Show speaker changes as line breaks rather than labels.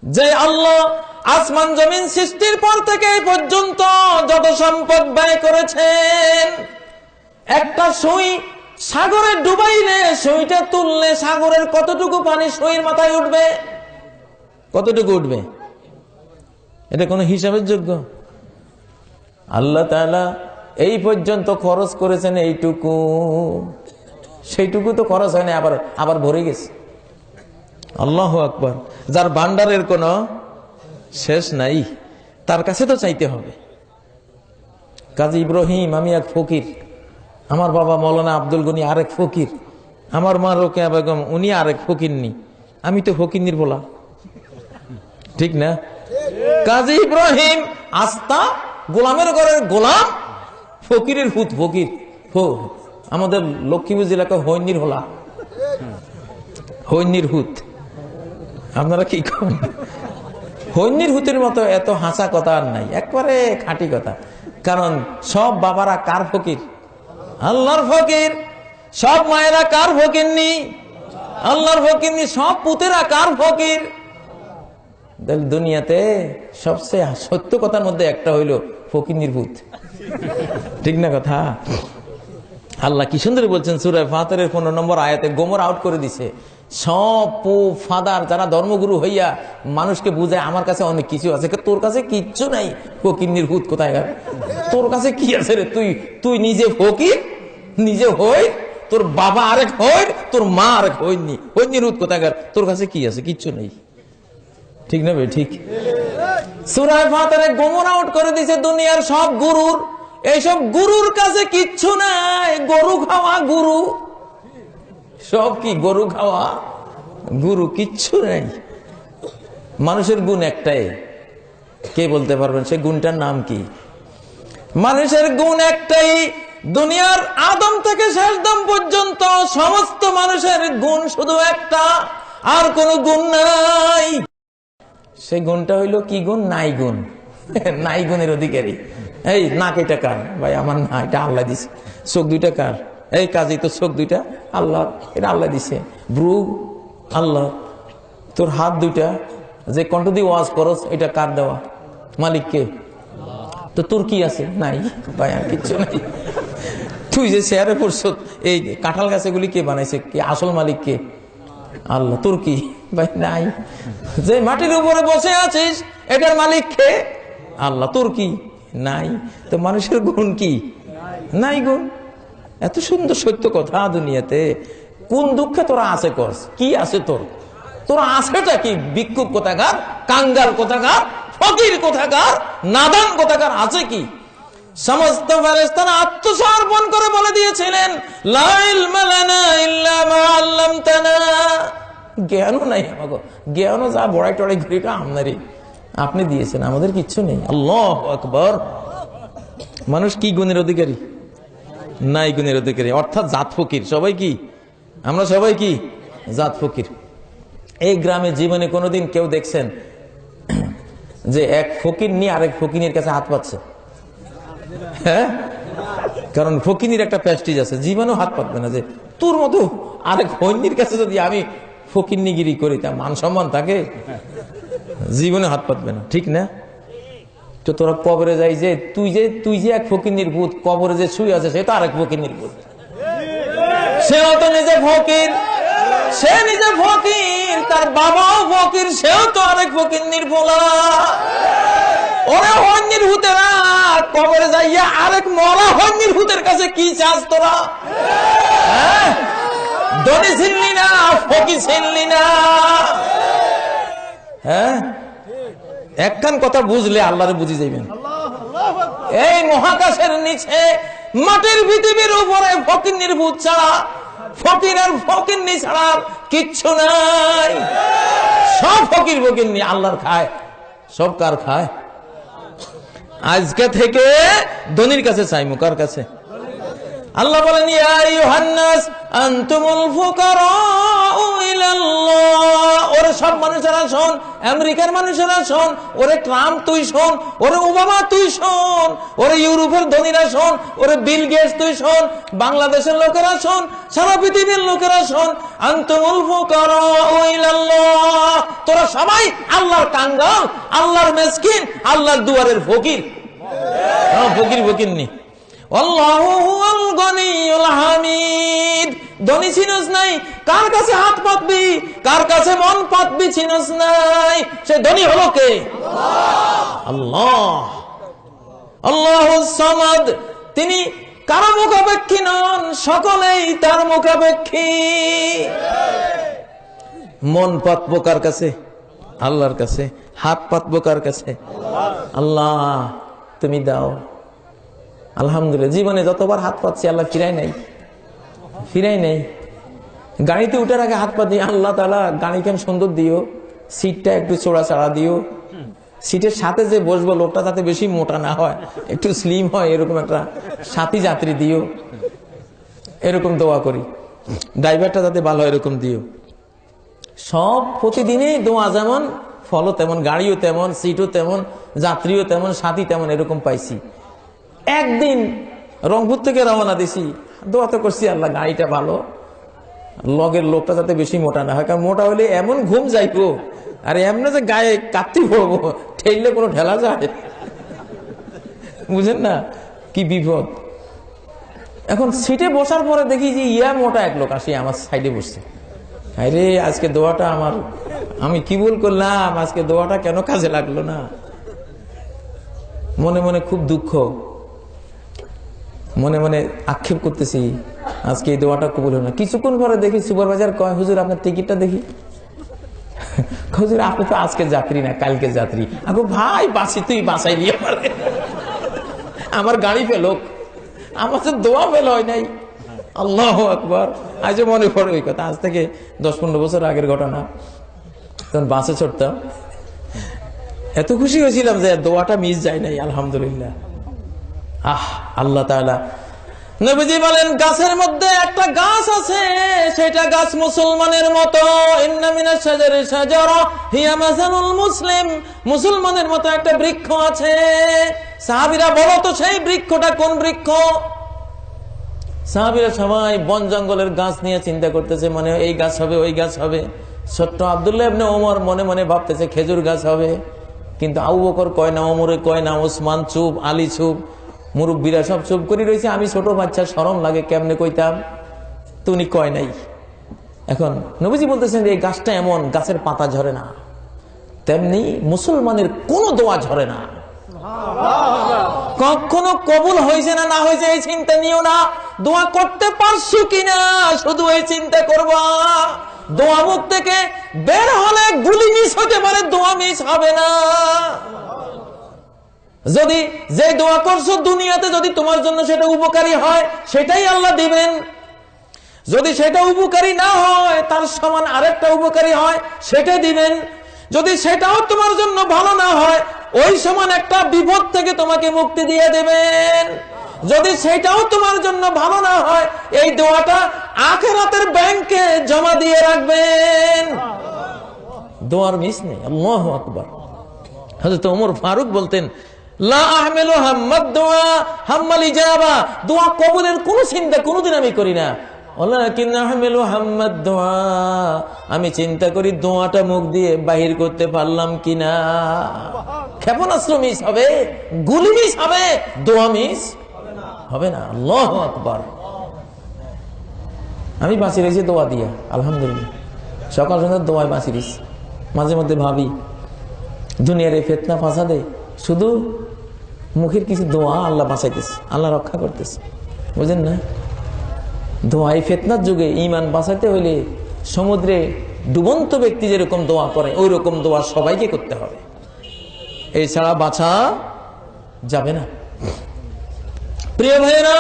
যে আল্লাহ আসমান জমিন সৃষ্টির পর থেকে এই পর্যন্ত যত সম্পদ ব্যয় করেছেন, একটা সুই সাগরে ডুবাইলে, সুইটা তুললে সাগরের কতটুকু পানি সুইয়ের মাথায় উঠবে? কতটুকু উঠবে? এটা কোনো হিসাবের যোগ্য? আল্লাহ তাআলা এই পর্যন্ত খরচ করেছেন এইটুকু, সেইটুকু তো খরচ হয় না, আবার ভরে গেছে। আল্লাহু আকবার। যার ভান্ডারের কোনো শেষ নাই, তার কাছে তো চাইতে হবে। কাজী ইব্রাহিম, আমি এক ফকির, আমার বাবা মৌলানা আব্দুল গনি আরেক ফকির, আমার মা রোকেয়া বেগম উনি আরেক ফকিরনি, আমি তো ফকিরনির বলা, ঠিক না? কাজী ইব্রাহিম আস্তা গোলামের ঘরের গোলাম, ফকিরের হুত, ফকির। আমাদের লক্ষ্মীপুর এলাকা হৈনির হলা, হৈনির হুত। আপনারা কি করেন? হৈনির হুতের মতো এত হাসা কথা আর নাই, একবারে খাঁটি কথা। কারণ সব বাবারা কার ফকির? আল্লাহর ফকির। সব মায়েরা কার ফকিরনি? আল্লাহর ফকিরনি। সব পুতেরা কার ফকির? দুনিয়াতে সবচেয়ে সত্য কথার মধ্যে একটা হইল ফকিরনির ভূত, ঠিক না কথা? আল্লাহ কি সুন্দর বলছেন সূরা ফাতিরের 15 নম্বর আয়াতে, গোমর আউট করে দিছে। সব ফাদার যারা ধর্মগুরু হইয়া মানুষকে বুঝায় আমার কাছে অনেক কিছু আছে, তোর কাছে কিচ্ছু নাই, ফকিরনির ভূত কোথায়? তোর কাছে কি আছে রে? তুই নিজে ফকির, নিজে হই, তোর বাবা আরেক হই, তোর মা আরেক হইনি, হইনির ভূত কোথায়? তোর কাছে কি আছে? কিচ্ছু নেই, ঠিক না ভাই? ঠিক। সূরা ফাতিরে গোমর আউট করে দিছে দুনিয়ার সব গুরুর। এইসব গুরুর কাছে কিচ্ছু নাই, গরু খাওয়া গুরু। সব কি গরু খাওয়া গুরু, কিচ্ছু নাই। মানুষের গুণ একটাই, কে বলতে পারবেন সে গুণটার নাম কি? মানুষের গুণ একটাই, দুনিয়ার আদম থেকে শেষদম পর্যন্ত সমস্ত মানুষের গুণ শুধু একটা, আর কোন গুণ নাই। সেই গুণটা হইল কি গুণ? নাই গুণ। নাই গুণের অধিকারী। এই নাক এটা কার? ভাই আমার না, এটা আল্লাহ দিছে। চোখ দুইটা কার? এই কাজী তো চোখ দুইটা আল্লাহ, এটা আল্লাহ দিছে। ব্রু আল্লাহ। তোর হাত দুইটা যে কণ্ঠ দিয়ে ওয়াজ করস, এটা কার দেওয়া? মালিককে। তো তোর কি আছে? নাই ভাই, আর কিচ্ছু নাই। তুই যে চেয়ারে পড়ছ, এই কাঁঠাল গাছ এগুলি কে বানাইছে? কে আসল মালিক? কে? আল্লাহ। তোর কি? ভাই নাই। যে মাটির উপরে বসে আছিস, এটার মালিক কে? আল্লাহ। তোর কি? নাই। তো মানুষের গুণ কি? নাই গুণ। এত সুন্দর সত্য কথা দুনিয়াতে। কোন দুঃখে তোরা আছে কস? কি আছে তোর? তোরা আছেটা কি? ভিক্ষুক কোথাকার, কাঙ্গাল কোথাকার, ফকির কোথাকার, নাদান কোথাকার, আছে কি? সমস্ত ফেরেশতারা আত্মসমর্পণ করে বলে দিয়েছিলেন, লা ইলমা লানা ইল্লা মা আল্লামতানা। জ্ঞানও নাই আমাকে, জ্ঞানও যা বড়াই টড়াই ঘুরিটা আপনারই, আপনি দিয়েছেন, আমাদের কিচ্ছু নেই। আল্লাহু আকবার। মানুষ কি গুণের অধিকারী? নাই গুণের অধিকারী, অর্থাৎ জাত ফকির। সবাই কি? আমরা সবাই কি? জাত ফকির। এই গ্রামে জীবনে কোনোদিন কেউ দেখছেন যে এক ফকির নিয়ে আরেক ফকিরের কাছে হাত পাচ্ছে? হ্যাঁ, কারণ ফকিরের একটা প্রেস্টিজ আছে, জীবনেও হাত পাতবে না যে তোর মতো আরেক হইনির কাছে যদি আমি ফকিরনিগিরি করি, তা মান সম্মান থাকে? জীবনে হাত পাতবে না, ঠিক না? তো তোরা কবরে যাই যে তুই যে এক ফকিরনির ভূত, কবরে যে শুয়ে আছে সে তো আরেক ফকিরনির ভূত। সেও তো নিজে ফকির, সে নিজে ফকির, তার বাবাও ফকির, সেও তো আরেক ফকিরনির পোলা। ওরা হন্যির ভূতেরা কবরে যাইয়া আরেক মরা হন্যির ভূতের কাছে কি চাস তোরা? ধনী ছিনলি না, ফকির ছিনলি না। হ্যাঁ, একখান কথা বুঝলে আল্লাহরে বুঝি যাইবেন। এই মহাকাশের নিচে মাটির পৃথিবীর উপরে ফকিরনির ভূত ছাড়া, ফকির আর ফকিরনি ছাড়া কিচ্ছু নাই। সব ফকির ফকিরনি আল্লাহর খায়। সব কার খায়? আজকে থেকে ধনীর কাছে চাইমু। কার কাছে? আল্লাহ বলেন, ইয়া আইয়ুহান নাস আনতুমুল ফুকারাউ ইলাল্লাহ। ওরে সব মানুষেরা শোন, আমেরিকার মানুষেরা শোন, ওরে ট্রাম্প তুই শোন, ওরে ওবামা তুই শোন, ওরে ইউরোপের ধনীরা শোন, ওরে বিল গেটস তুই শোন, বাংলাদেশের লোকেরা শোন, সারা পৃথিবীর লোকেরা শোন, আনতুমুল ফুকারাউ ইলাল্লাহ। তোরা সবাই আল্লাহর কাঙ্গাল, আল্লাহর মিসকিন, আল্লাহর দুয়ারের ফকির। ফকির নি। আল্লাহু হুয়াল গনিয়ুল হামিদ। ধনী চিনস নাই, কার কাছে হাত পাতবি, কার কাছে মন পাতবি চিনস নাই, সে ধনী হলো কে? আল্লাহ। আল্লাহুস সামাদ, তিনি কারো মুখাপেক্ষী নন, সকলেই তার মুখাপেক্ষী। মন পাতবো কার কাছে? আল্লাহর কাছে। হাত পাতবো কার কাছে? আল্লাহ তুমি দাও। আলহামদুলিল্লাহ, জীবনে যতবার হাত পাচ্ছি আল্লাহ ফিরাই নাই। গাড়িতে উঠার আগে হাত পাতি, আল্লাহ তাআলা গাড়ি কেন সুন্দর দিও, সিটটা একটু চোরা চাড়া দিও, সিটের সাথে যে বসবো লোকটা যাতে বেশি মোটা না হয়, একটু স্লিম হয়, এরকম একটা সাথী যাত্রী দিও, এরকম দোয়া করি। ড্রাইভারটা যাতে ভালো হয় এরকম দিও। সব প্রতিদিনই দোয়া যেমন, ফলও তেমন, গাড়িও তেমন, সিটও তেমন, যাত্রীও তেমন, সাথী তেমন, এরকম পাইছি। একদিন রংপুর থেকে রওনা দিছি, দোয়া তো করছি আল্লাহ গাড়িটা ভালো, লগের লোকটা যাতে বেশি মোটা না হয়, কারণ মোটা হলে এমন ঘুম যাইবো, আর এমন যে গায়ে কাটতে পড়বো, ঠেললে কোনো ঠেলা যায়, বুঝেন না কি বিপদ। এখন সিটে বসার পরে দেখি যে মোটা এক লোক আসি আমার সাইডে বসছে। আরে আজকে দোয়াটা আমার, আমি কি ভুল করলাম, আজকে দোয়াটা কেন কাজে লাগলো না। মনে মনে খুব দুঃখ, মনে মনে আক্ষেপ করতেছি, আজকে এই দোয়াটা কবুল হলো না। কিছুক্ষণ পরে দেখি সুপারভাইজার কয়, হুজুর আপনার টিকিটটা দেখি। হুজুর আপনি তো আজকে যাত্রী না, কালকে যাত্রী। আগো ভাই বাসি, তুই বাসাই নিয়ে পারে, আমার গাড়ি ফেলো, আমার তো দোয়া ফেল হয় নাই। আল্লাহু আকবার। আজ মনে পড়ে ওই কথা, আজ থেকে 10-15 বছর আগের ঘটনা। তখন বাসে চড়তাম, এত খুশি হয়েছিলাম যে দোয়াটা মিস যায় নাই, আলহামদুলিল্লাহ। আল্লাহ তাআলা নবীজি বলেন, গাছের মধ্যে একটা গাছ আছে, সেটা গাছ মুসলমানের মতো। ইন্না মিনাশ শাজারি শাজারা হিয়া মাসালুল মুসলিম। মুসলমানের মতো একটা বৃক্ষ আছে। সাহাবীরা বলো তো সেই বৃক্ষটা কোন বৃক্ষ? সাহাবীরা সবাই বন জঙ্গলের গাছ নিয়ে চিন্তা করতেছে, মানে এই গাছ হবে, ওই গাছ হবে। ছোট্ট আব্দুল্লাহ ইবনে ওমর মনে মনে ভাবতেছে খেজুর গাছ হবে, কিন্তু আবু বকর কয় না, ওমরে কয় না, ওসমান চুপ, আলী চুপ, মুরব্বীরা সব চুপ করে রয়েছে। আমি ছোট বাচ্চা, শরম লাগে, কেমনে কইতাম, তো উনি কয় নাই। এখন নবীজি বলতেছেন এই গাছটা এমন, গাছের পাতা ঝরে না, তেমনি মুসলমানের কোন দোয়া ঝরে না। কখনো কবুল হয়েছে না হয়েছে এই চিন্তা নিও না, দোয়া করতে পারছো কিনা শুধু এই চিন্তা করবা। দোয়া মুখ থেকে বের হলে গুলি মিস হতে পারে, দোয়া মিস হবে না। যদি যে দোয়া করছো দুনিয়াতে যদি তোমার জন্য সেটা উপকারী হয়, সেটাই আল্লাহ দিবেন। যদি সেটা উপকারী না হয়, তার সমান আরেকটা উপকারী হয়, সেটা দিবেন। যদি সেটাও তোমার জন্য ভালো না হয়, ওই সমান একটা বিপদ থেকে তোমাকে মুক্তি দিয়ে দেবেন। যদি সেটাও তোমার জন্য ভালো না হয়, এই দোয়াটা আখিরাতের ব্যাংকে জমা দিয়ে রাখবেন। দোয়ার মিস নেই। আল্লাহু আকবার। হযরত ওমর ফারুক বলতেন, লা আহমিলু হাম্মাদ দুআ হাম্মাল ইজাবা। দোয়া কবুলের কোনো চিন্তা কোনোদিন আমি করি না। ওয়ালাকিন আহমিলু হাম্মাদ দুআ, আমি চিন্তা করি দোয়াটা মুখ দিয়ে বাহির করতে পারলাম কিনা। ক্ষেপণাস্ত্র মিস হবে, গুলি মিস হবে, দোয়া মিস হবে না। আল্লাহু আকবার। আমি বাঁচি রয়েছি দোয়া দিয়া, আলহামদুলিল্লাহ। সকাল সন্ধ্যা দোয়ায় বাঁচি রয়েছি। মাঝে মধ্যে ভাবি দুনিয়ার এই ফিতনা ফাসাদে শুধু মুখের কিছু দোয়া আল্লাহ বাঁচাইতেছে, আল্লাহ রক্ষা করতেছে, বুঝেন না? দোয়া এই ফিতনার যুগে ঈমান বাঁচাইতে হইলে সমুদ্রে ডুবন্ত ব্যক্তি যেরকম দোয়া করে ওই রকম দোয়া সবাইকে করতে হবে, এছাড়া বাঁচা যাবে না। প্রিয় ভাইয়েরা,